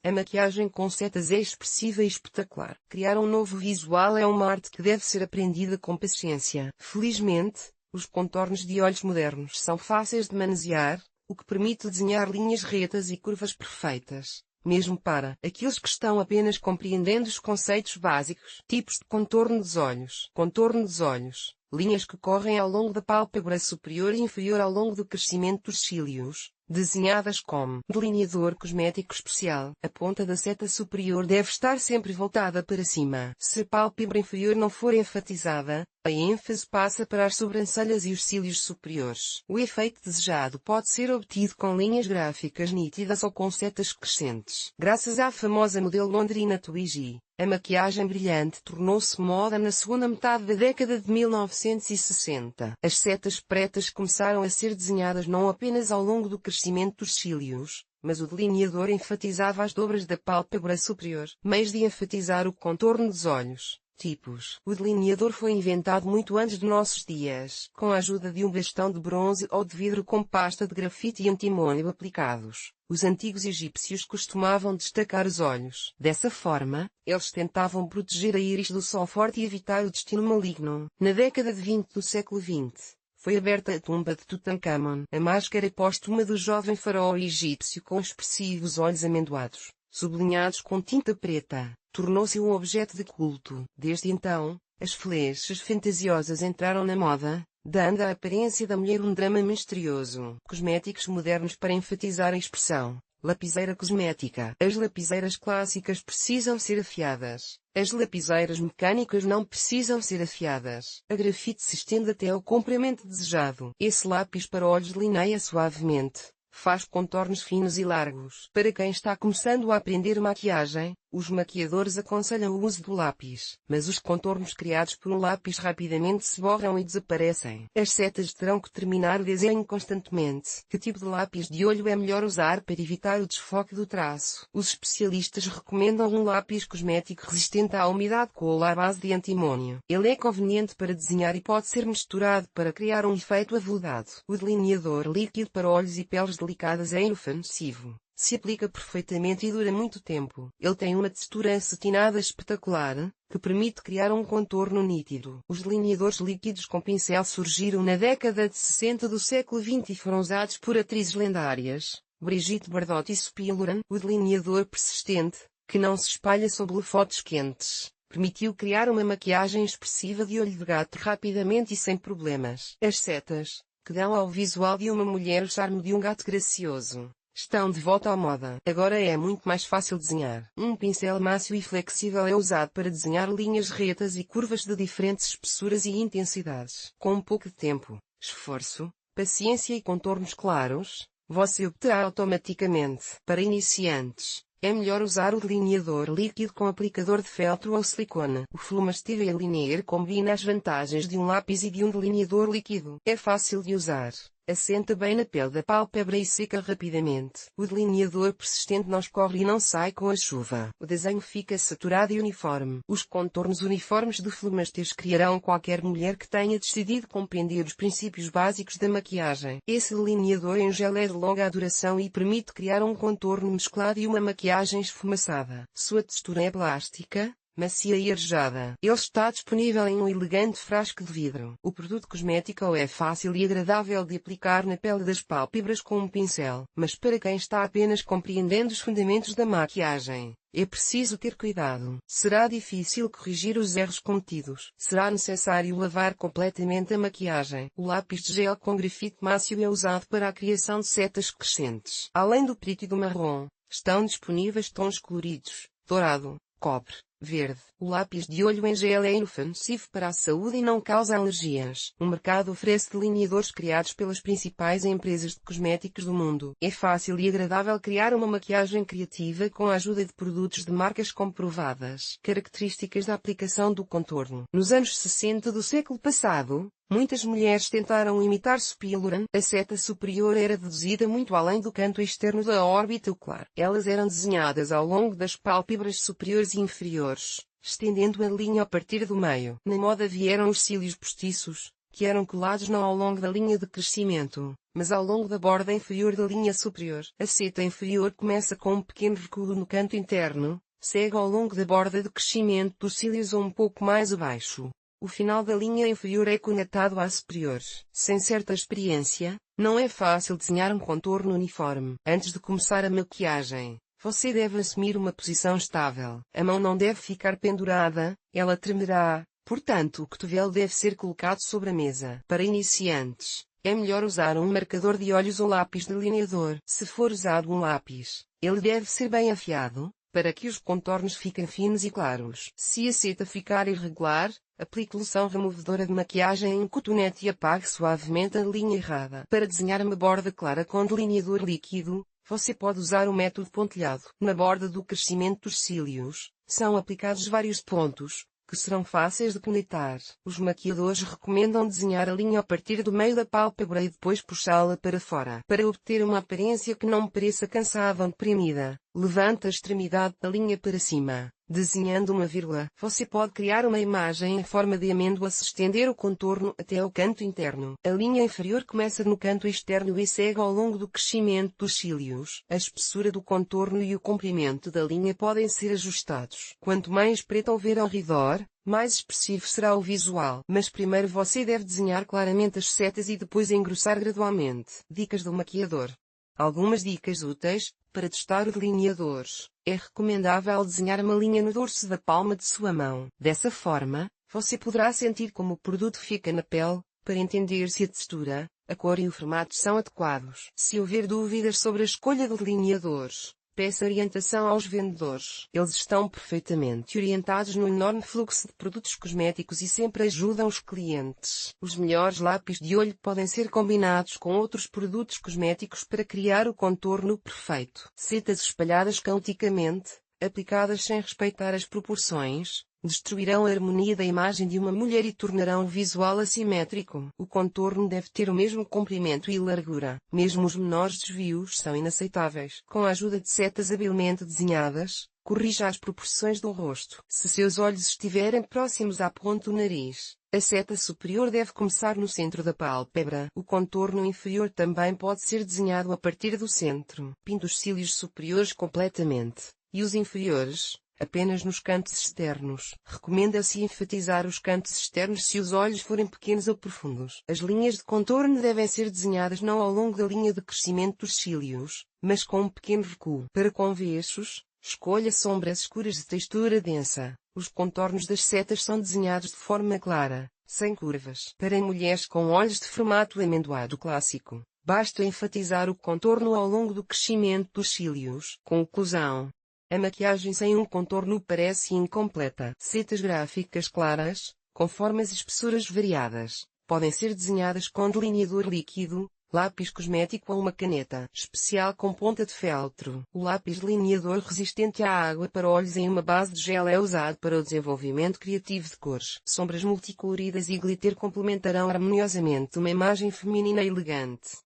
A maquiagem com setas é expressiva e espetacular. Criar um novo visual é uma arte que deve ser aprendida com paciência. Felizmente, os contornos de olhos modernos são fáceis de manusear, o que permite desenhar linhas retas e curvas perfeitas, mesmo para aqueles que estão apenas compreendendo os conceitos básicos. Tipos de contorno dos olhos. Contorno dos olhos. Linhas que correm ao longo da pálpebra superior e inferior ao longo do crescimento dos cílios, desenhadas como delineador cosmético especial. A ponta da seta superior deve estar sempre voltada para cima. Se a pálpebra inferior não for enfatizada, a ênfase passa para as sobrancelhas e os cílios superiores. O efeito desejado pode ser obtido com linhas gráficas nítidas ou com setas crescentes. Graças à famosa modelo londrina Twiggy, a maquiagem brilhante tornou-se moda na segunda metade da década de 1960. As setas pretas começaram a ser desenhadas não apenas ao longo do crescimento dos cílios, mas o delineador enfatizava as dobras da pálpebra superior. Meios de enfatizar o contorno dos olhos. Tipos. O delineador foi inventado muito antes de nossos dias, com a ajuda de um bastão de bronze ou de vidro com pasta de grafite e antimônio aplicados. Os antigos egípcios costumavam destacar os olhos. Dessa forma, eles tentavam proteger a íris do sol forte e evitar o destino maligno. Na década de 20 do século XX, foi aberta a tumba de Tutankhamon, a máscara póstuma do jovem faraó egípcio com expressivos olhos amendoados, sublinhados com tinta preta, tornou-se um objeto de culto. Desde então, as flechas fantasiosas entraram na moda, dando à aparência da mulher um drama misterioso. Cosméticos modernos para enfatizar a expressão. Lapiseira cosmética. As lapiseiras clássicas precisam ser afiadas. As lapiseiras mecânicas não precisam ser afiadas. A grafite se estende até ao comprimento desejado. Esse lápis para olhos delineia suavemente. Faz contornos finos e largos. Para quem está começando a aprender maquiagem, os maquiadores aconselham o uso do lápis, mas os contornos criados por um lápis rapidamente se borram e desaparecem. As setas terão que terminar o desenho constantemente. Que tipo de lápis de olho é melhor usar para evitar o desfoque do traço? Os especialistas recomendam um lápis cosmético resistente à umidade com à base de antimônio. Ele é conveniente para desenhar e pode ser misturado para criar um efeito aveludado. O delineador líquido para olhos e peles delicadas é inofensivo. Se aplica perfeitamente e dura muito tempo. Ele tem uma textura acetinada espetacular, que permite criar um contorno nítido. Os delineadores líquidos com pincel surgiram na década de 60 do século XX e foram usados por atrizes lendárias, Brigitte Bardot e Sophia Loren. O delineador persistente, que não se espalha sob holofotes quentes, permitiu criar uma maquiagem expressiva de olho de gato rapidamente e sem problemas. As setas, que dão ao visual de uma mulher o charme de um gato gracioso, estão de volta à moda. Agora é muito mais fácil desenhar. Um pincel macio e flexível é usado para desenhar linhas retas e curvas de diferentes espessuras e intensidades. Com um pouco de tempo, esforço, paciência e contornos claros, você obterá automaticamente. Para iniciantes, é melhor usar o delineador líquido com aplicador de feltro ou silicone. O Flumastyle Linear combina as vantagens de um lápis e de um delineador líquido. É fácil de usar, assenta bem na pele da pálpebra e seca rapidamente. O delineador persistente não escorre e não sai com a chuva. O desenho fica saturado e uniforme. Os contornos uniformes do Flumastyle criarão qualquer mulher que tenha decidido compreender os princípios básicos da maquiagem. Esse delineador em gel é de longa duração e permite criar um contorno mesclado e uma maquiagem esfumaçada. Sua textura é plástica, macia e arejada. Ele está disponível em um elegante frasco de vidro. O produto cosmético é fácil e agradável de aplicar na pele das pálpebras com um pincel. Mas para quem está apenas compreendendo os fundamentos da maquiagem, é preciso ter cuidado. Será difícil corrigir os erros contidos. Será necessário lavar completamente a maquiagem. O lápis de gel com grafite mácio é usado para a criação de setas crescentes. Além do preto e do marrom, estão disponíveis tons coloridos, dourado, cobre, verde. O lápis de olho em gel é inofensivo para a saúde e não causa alergias. O mercado oferece delineadores criados pelas principais empresas de cosméticos do mundo. É fácil e agradável criar uma maquiagem criativa com a ajuda de produtos de marcas comprovadas. Características da aplicação do contorno. Nos anos 60 do século passado, muitas mulheres tentaram imitar Sophia Loren. A seta superior era deduzida muito além do canto externo da órbita ocular. Elas eram desenhadas ao longo das pálpebras superiores e inferiores, estendendo a linha a partir do meio. Na moda vieram os cílios postiços, que eram colados não ao longo da linha de crescimento, mas ao longo da borda inferior da linha superior. A seta inferior começa com um pequeno recuo no canto interno, segue ao longo da borda de crescimento dos cílios ou um pouco mais abaixo. O final da linha inferior é conectado à superior. Sem certa experiência, não é fácil desenhar um contorno uniforme. Antes de começar a maquiagem, você deve assumir uma posição estável. A mão não deve ficar pendurada, ela tremerá, portanto o cotovelo deve ser colocado sobre a mesa. Para iniciantes, é melhor usar um marcador de olhos ou lápis delineador. Se for usado um lápis, ele deve ser bem afiado, para que os contornos fiquem finos e claros. Se a seta ficar irregular, aplique loção removedora de maquiagem em cotonete e apague suavemente a linha errada. Para desenhar uma borda clara com delineador líquido, você pode usar o método pontilhado. Na borda do crescimento dos cílios, são aplicados vários pontos, que serão fáceis de conectar. Os maquiadores recomendam desenhar a linha a partir do meio da pálpebra e depois puxá-la para fora. Para obter uma aparência que não pareça cansada ou deprimida, levante a extremidade da linha para cima, desenhando uma vírgula. Você pode criar uma imagem em forma de amêndoa se estender o contorno até ao canto interno. A linha inferior começa no canto externo e segue ao longo do crescimento dos cílios. A espessura do contorno e o comprimento da linha podem ser ajustados. Quanto mais preto houver ao redor, mais expressivo será o visual. Mas primeiro você deve desenhar claramente as setas e depois engrossar gradualmente. Dicas do maquiador. Algumas dicas úteis. Para testar o delineador, é recomendável desenhar uma linha no dorso da palma de sua mão. Dessa forma, você poderá sentir como o produto fica na pele, para entender se a textura, a cor e o formato são adequados. Se houver dúvidas sobre a escolha do delineador, peça orientação aos vendedores. Eles estão perfeitamente orientados no enorme fluxo de produtos cosméticos e sempre ajudam os clientes. Os melhores lápis de olho podem ser combinados com outros produtos cosméticos para criar o contorno perfeito. Setas espalhadas caoticamente, aplicadas sem respeitar as proporções, destruirão a harmonia da imagem de uma mulher e tornarão o visual assimétrico. O contorno deve ter o mesmo comprimento e largura. Mesmo os menores desvios são inaceitáveis. Com a ajuda de setas habilmente desenhadas, corrija as proporções do rosto. Se seus olhos estiverem próximos à ponta do nariz, a seta superior deve começar no centro da pálpebra. O contorno inferior também pode ser desenhado a partir do centro. Pinte os cílios superiores completamente, e os inferiores apenas nos cantos externos. Recomenda-se enfatizar os cantos externos se os olhos forem pequenos ou profundos. As linhas de contorno devem ser desenhadas não ao longo da linha de crescimento dos cílios, mas com um pequeno recuo. Para convexos, escolha sombras escuras de textura densa. Os contornos das setas são desenhados de forma clara, sem curvas. Para mulheres com olhos de formato amendoado clássico, basta enfatizar o contorno ao longo do crescimento dos cílios. Conclusão. A maquiagem sem um contorno parece incompleta. Setas gráficas claras, com formas e espessuras variadas, podem ser desenhadas com delineador líquido, lápis cosmético ou uma caneta especial com ponta de feltro. O lápis delineador resistente à água para olhos em uma base de gel é usado para o desenvolvimento criativo de cores. Sombras multicoloridas e glitter complementarão harmoniosamente uma imagem feminina elegante.